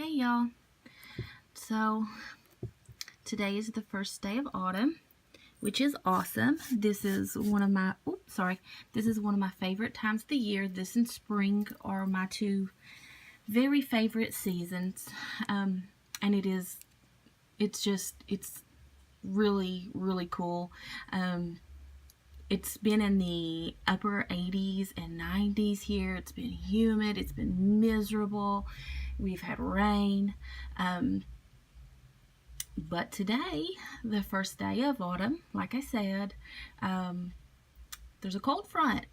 Hey y'all. So today is the first day of autumn, which is awesome. This is one of my favorite times of the year. This and spring are my two very favorite seasons. And it's really, really cool. It's been in the upper 80s and 90s here. It's been humid. It's been miserable. We've had rain. But today, the first day of autumn, like I said, there's a cold front.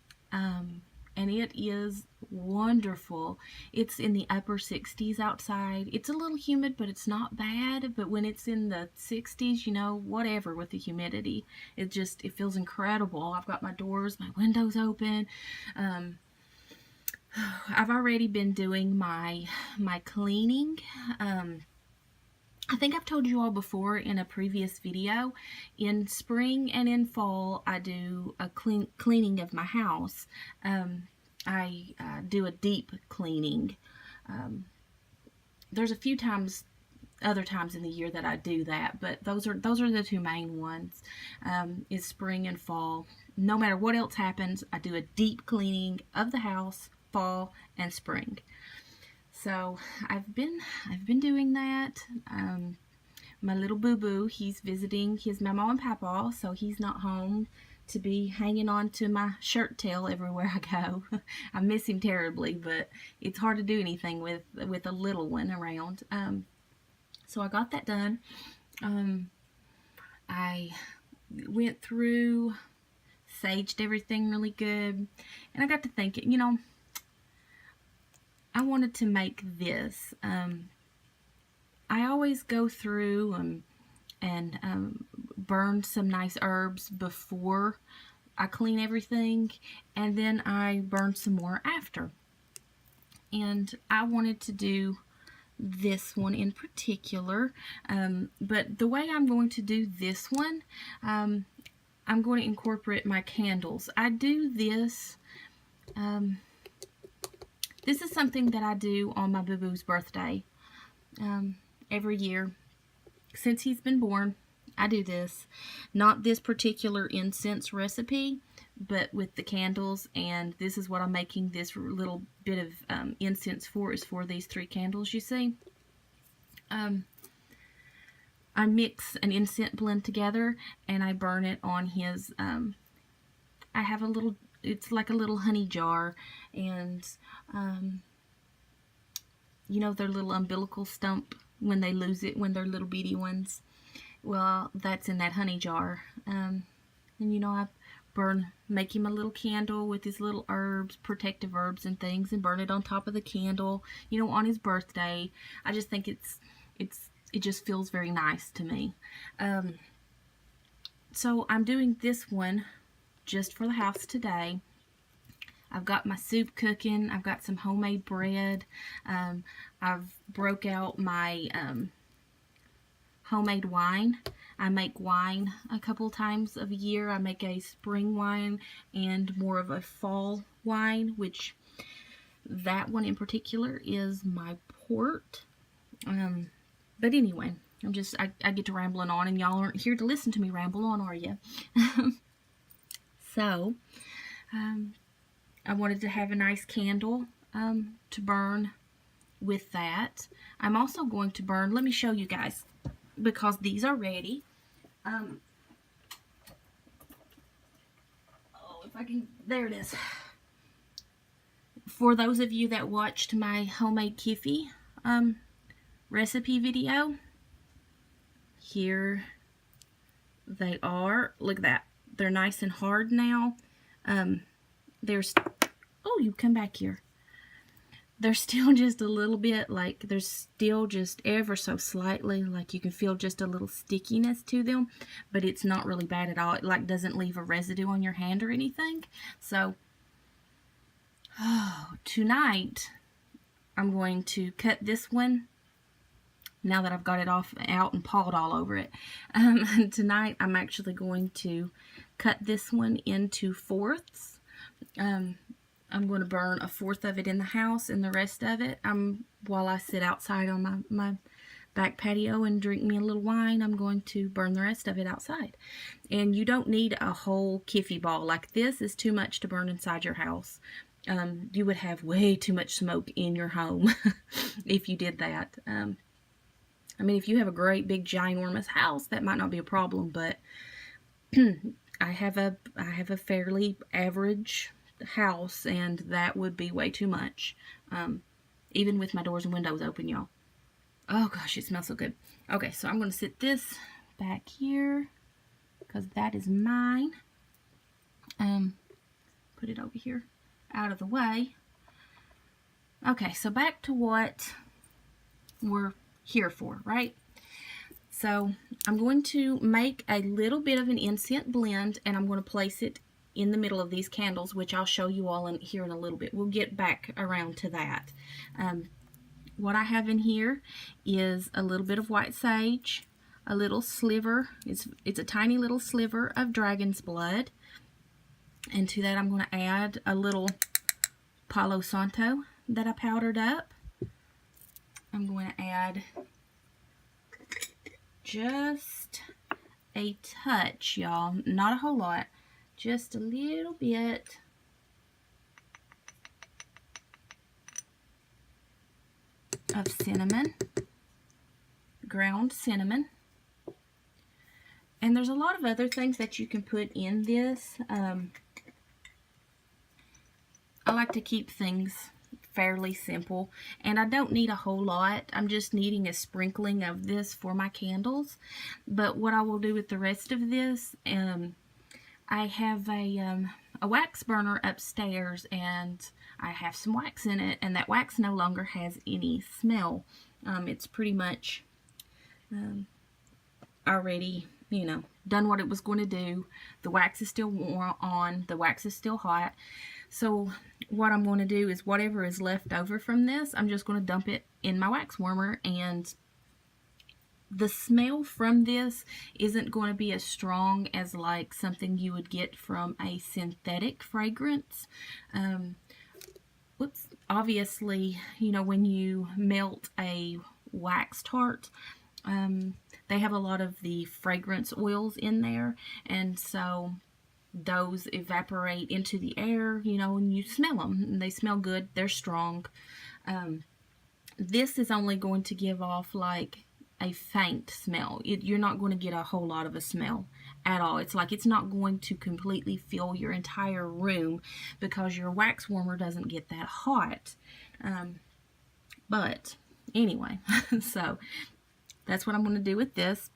And it is wonderful. It's in the upper 60s outside. It's a little humid, but it's not bad. But when it's in the 60s, whatever with the humidity, it feels incredible. I've got my doors, my windows open. I've already been doing my cleaning. I think I've told you all before in a previous video, in spring and in fall, I do a cleaning of my house. I do a deep cleaning. There's a few other times in the year that I do that, but those are the two main ones, is spring and fall. No matter what else happens, I do a deep cleaning of the house, fall and spring. So I've been doing that. My little boo-boo, he's visiting his mama and papa, so he's not home to be hanging on to my shirt tail everywhere I go. I miss him terribly, but it's hard to do anything with a little one around. So I got that done. I went through, saged everything really good, and I got to thinking, I wanted to make this. I always go through and burn some nice herbs before I clean everything, and then I burn some more after. And I wanted to do this one in particular, but the way I'm going to do this one, I'm going to incorporate my candles. I do this. This is something that I do on my boo-boo's birthday every year. Since he's been born, I do this. Not this particular incense recipe, but with the candles, and this is what I'm making this little bit of incense for, is for these 3 candles you see. I mix an incense blend together, and I burn it on his, I have a little, it's like a little honey jar, and their little umbilical stump when they lose it, when they're little bitty ones. Well, that's in that honey jar. And I make him a little candle with his little herbs, protective herbs and things, and burn it on top of the candle, on his birthday. I just think it just feels very nice to me. So I'm doing this one just for the house today. I've got my soup cooking. I've got some homemade bread. I've broke out my homemade wine. I make wine a couple times of a year. I make a spring wine and more of a fall wine, which that one in particular is my port. But anyway, I get to rambling on, and y'all aren't here to listen to me ramble on, are you? So, I wanted to have a nice candle to burn with that. I'm also going to burn, let me show you guys, because these are ready. If I can, there it is. For those of you that watched my homemade kiffy recipe video, here they are. Look at that. They're nice and hard now. Oh, you come back here. They're still just a little bit, like, there's still just ever so slightly, like, you can feel just a little stickiness to them, but it's not really bad at all. It, like, doesn't leave a residue on your hand or anything. So, tonight, I'm going to cut this one, now that I've got it out and pawed all over it. Tonight, I'm actually going to cut this one into fourths. I'm going to burn a fourth of it in the house, and the rest of it, while I sit outside on my back patio and drink me a little wine, I'm going to burn the rest of it outside. And you don't need a whole kiffy ball. Like, this is too much to burn inside your house. You would have way too much smoke in your home if you did that. I mean, if you have a great big ginormous house, that might not be a problem, but I have a fairly average house, and that would be way too much, even with my doors and windows open, y'all. Oh gosh, it smells so good. Okay, so I'm going to sit this back here because that is mine. Put it over here out of the way. Okay, so back to what we're here for, right? So I'm going to make a little bit of an incense blend, and I'm going to place it in the middle of these candles, which I'll show you all here in a little bit. We'll get back around to that. What I have in here is a little bit of white sage, a little sliver, it's a tiny little sliver of dragon's blood, and to that I'm going to add a little Palo Santo that I powdered up. I'm going to add just a touch, y'all, not a whole lot, just a little bit of cinnamon, ground cinnamon. And there's a lot of other things that you can put in this. I like to keep things fairly simple, and I don't need a whole lot. I'm just needing a sprinkling of this for my candles. But what I will do with the rest of this, I have a wax burner upstairs, and I have some wax in it, and that wax no longer has any smell. It's pretty much already, you know, done what it was going to do. The wax is still on, the wax is still hot. So what I'm going to do is whatever is left over from this, I'm just going to dump it in my wax warmer, and the smell from this isn't going to be as strong as like something you would get from a synthetic fragrance. Obviously, you know, when you melt a wax tart, they have a lot of the fragrance oils in there, and so those evaporate into the air, you know, and you smell them, and they smell good, they're strong. This is only going to give off like a faint smell. You're not going to get a whole lot of a smell at all. It's like it's not going to completely fill your entire room because your wax warmer doesn't get that hot. But anyway, so that's what I'm going to do with this.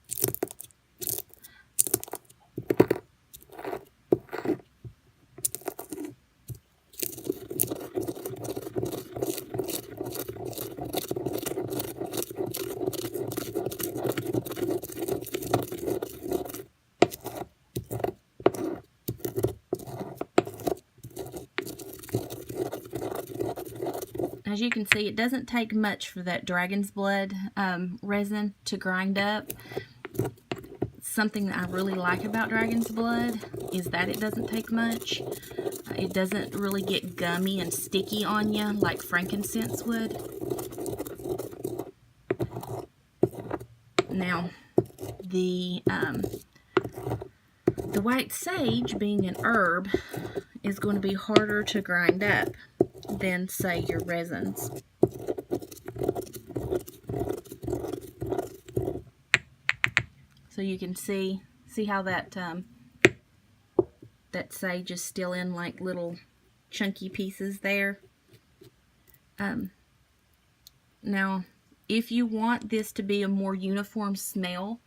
As you can see, it doesn't take much for that dragon's blood resin to grind up. Something that I really like about dragon's blood is that it doesn't take much. It doesn't really get gummy and sticky on you like frankincense would. Now, the white sage, being an herb, is going to be harder to grind up than, say, your resins. So you can see how that that sage is still in like little chunky pieces there. Now, if you want this to be a more uniform smell,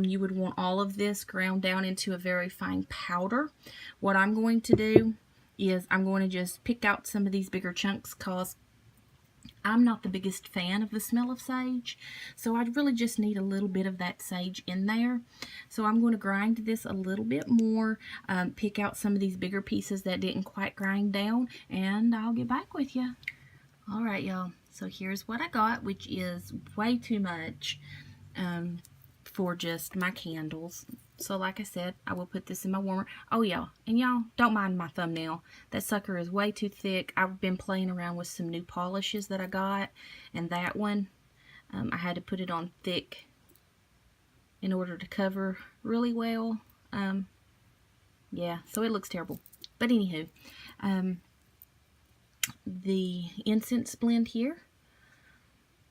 you would want all of this ground down into a very fine powder. What I'm going to do is I'm going to just pick out some of these bigger chunks because I'm not the biggest fan of the smell of sage. So I really just need a little bit of that sage in there. So I'm going to grind this a little bit more, pick out some of these bigger pieces that didn't quite grind down, and I'll get back with you. Alright, y'all. So here's what I got, which is way too much for just my candles. So like I said, I will put this in my warmer. Oh yeah, and y'all, don't mind my thumbnail. That sucker is way too thick. I've been playing around with some new polishes that I got, and that one, I had to put it on thick in order to cover really well. Yeah, so it looks terrible. But anywho, the incense blend here.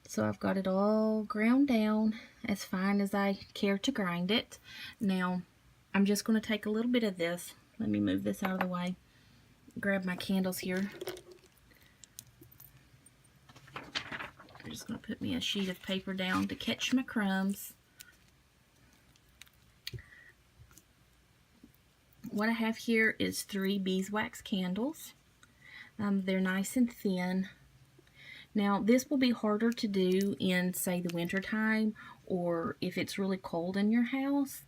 So I've got it all ground down as fine as I care to grind it. Now, I'm just going to take a little bit of this. Let me move this out of the way. Grab my candles here. I'm just going to put me a sheet of paper down to catch my crumbs. What I have here is 3 beeswax candles. They're nice and thin. Now, this will be harder to do in, say, the winter time, or if it's really cold in your house.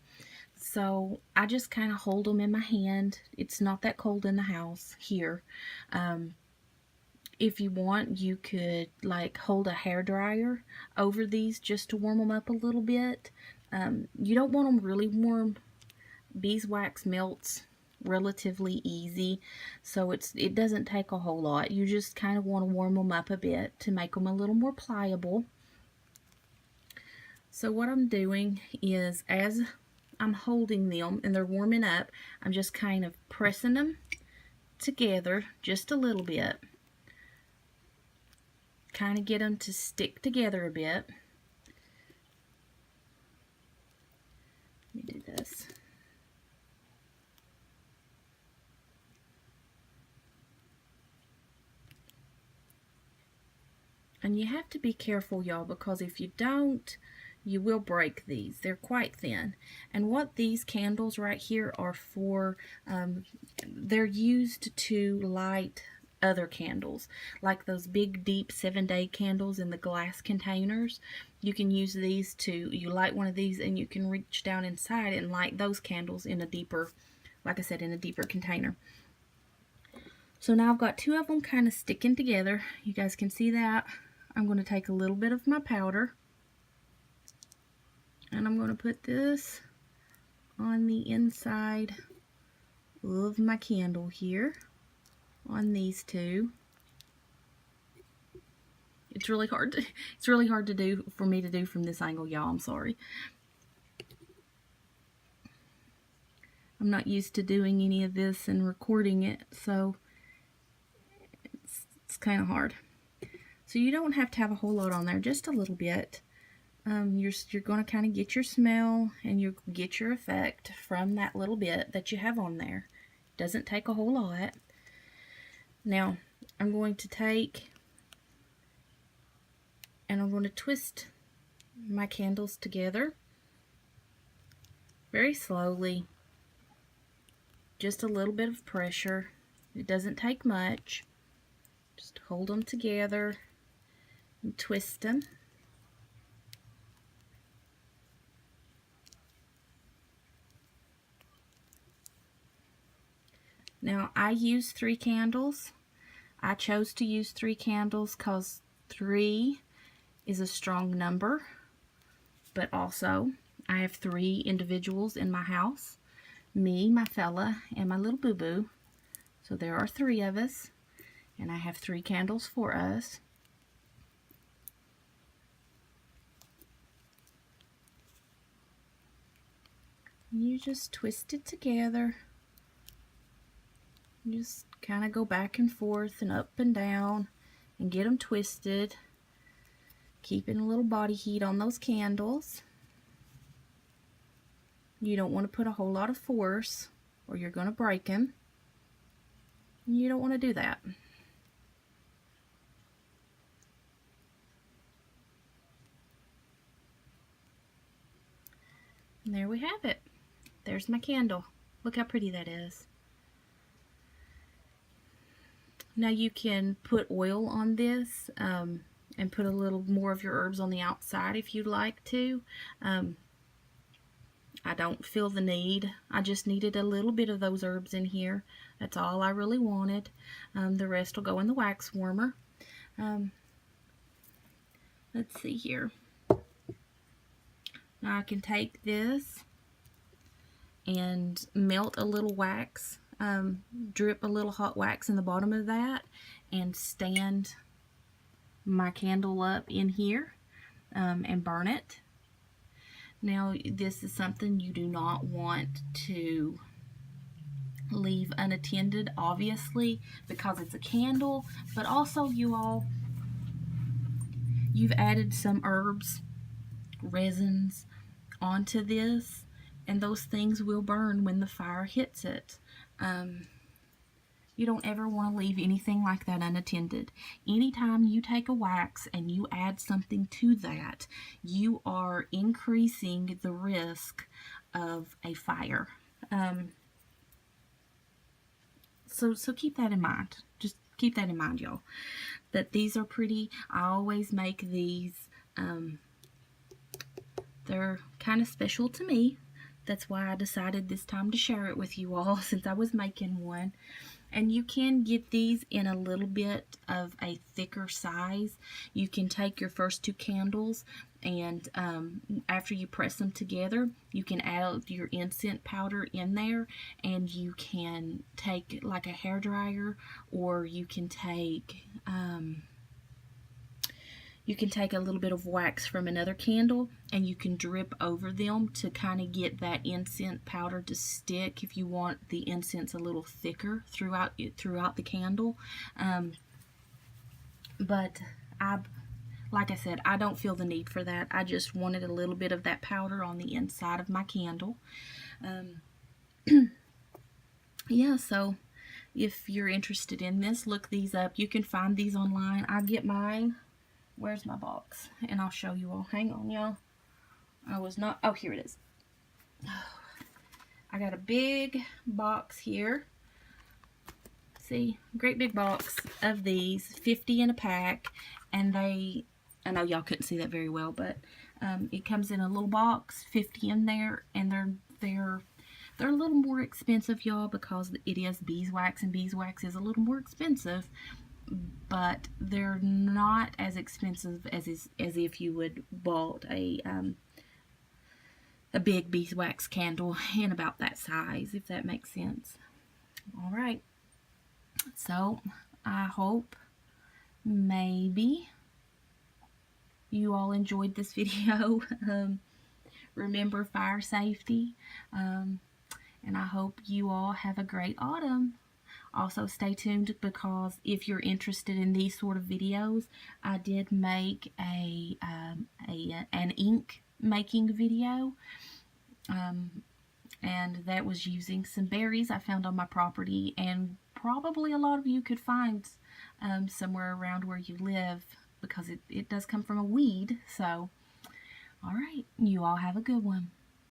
So I just kind of hold them in my hand. It's not that cold in the house here. If you want, you could like hold a hair dryer over these just to warm them up a little bit. You don't want them really warm. Beeswax melts relatively easy, so it doesn't take a whole lot. You just kind of want to warm them up a bit to make them a little more pliable. So what I'm doing is, as I'm holding them and they're warming up, I'm just kind of pressing them together just a little bit, kind of get them to stick together a bit. Let me do this. And you have to be careful, y'all, because if you don't, you will break these. They're quite thin. And what these candles right here are for, they're used to light other candles, like those big deep 7-day candles in the glass containers. You can use these to, you light one of these and you can reach down inside and light those candles in a deeper, like I said, in a deeper container. So now I've got 2 of them kind of sticking together. You guys can see that. I'm going to take a little bit of my powder and I'm going to put this on the inside of my candle here, on these 2. It's really hard to do for me to do from this angle, y'all. I'm sorry. I'm not used to doing any of this and recording it, so it's kind of hard. So you don't have to have a whole lot on there, just a little bit. You're going to kind of get your smell and you get your effect from that little bit that you have on there. Doesn't take a whole lot. Now, I'm going to take and I'm going to twist my candles together very slowly. Just a little bit of pressure. It doesn't take much. Just hold them together and twist them. Now, I use 3 candles. I chose to use 3 candles because 3 is a strong number, but also I have 3 individuals in my house. Me, my fella, and my little boo-boo. So there are 3 of us, and I have 3 candles for us. You just twist it together. You just kind of go back and forth and up and down and get them twisted, keeping a little body heat on those candles. You don't want to put a whole lot of force or you're going to break them. You don't want to do that. And there we have it. There's my candle. Look how pretty that is. Now you can put oil on this and put a little more of your herbs on the outside if you'd like to. I don't feel the need. I just needed a little bit of those herbs in here. That's all I really wanted. The rest will go in the wax warmer. Let's see here. Now I can take this and melt a little wax, drip a little hot wax in the bottom of that, and stand my candle up in here and burn it. Now, this is something you do not want to leave unattended, obviously, because it's a candle, but also you've added some herbs, resins onto this, and those things will burn when the fire hits it. You don't ever want to leave anything like that unattended. Anytime you take a wax and you add something to that, you are increasing the risk of a fire. So keep that in mind. Just keep that in mind, y'all. That these are pretty. I always make these. They're kind of special to me. That's why I decided this time to share it with you all, since I was making one. And you can get these in a little bit of a thicker size. You can take your first two candles, and after you press them together, you can add your incense powder in there, and you can take like a hairdryer, or you can take a little bit of wax from another candle, and you can drip over them to kind of get that incense powder to stick if you want the incense a little thicker throughout the candle. But like I said, I don't feel the need for that. I just wanted a little bit of that powder on the inside of my candle. Yeah, so if you're interested in this, look these up. You can find these online. I get mine. Where's my box? And I'll show you all. Hang on, y'all. Oh, here it is. I got a big box here. See, great big box of these, 50 in a pack. And I know y'all couldn't see that very well, but it comes in a little box, 50 in there, and they're a little more expensive, y'all, because it is beeswax, and beeswax is a little more expensive. But they're not as expensive as if you would bought a big beeswax candle in about that size, if that makes sense. All right, so I hope maybe you all enjoyed this video. Remember fire safety, and I hope you all have a great autumn. Also, stay tuned, because if you're interested in these sort of videos, I did make an ink making video, and that was using some berries I found on my property, and probably a lot of you could find somewhere around where you live, because it does come from a weed. So, all right, you all have a good one.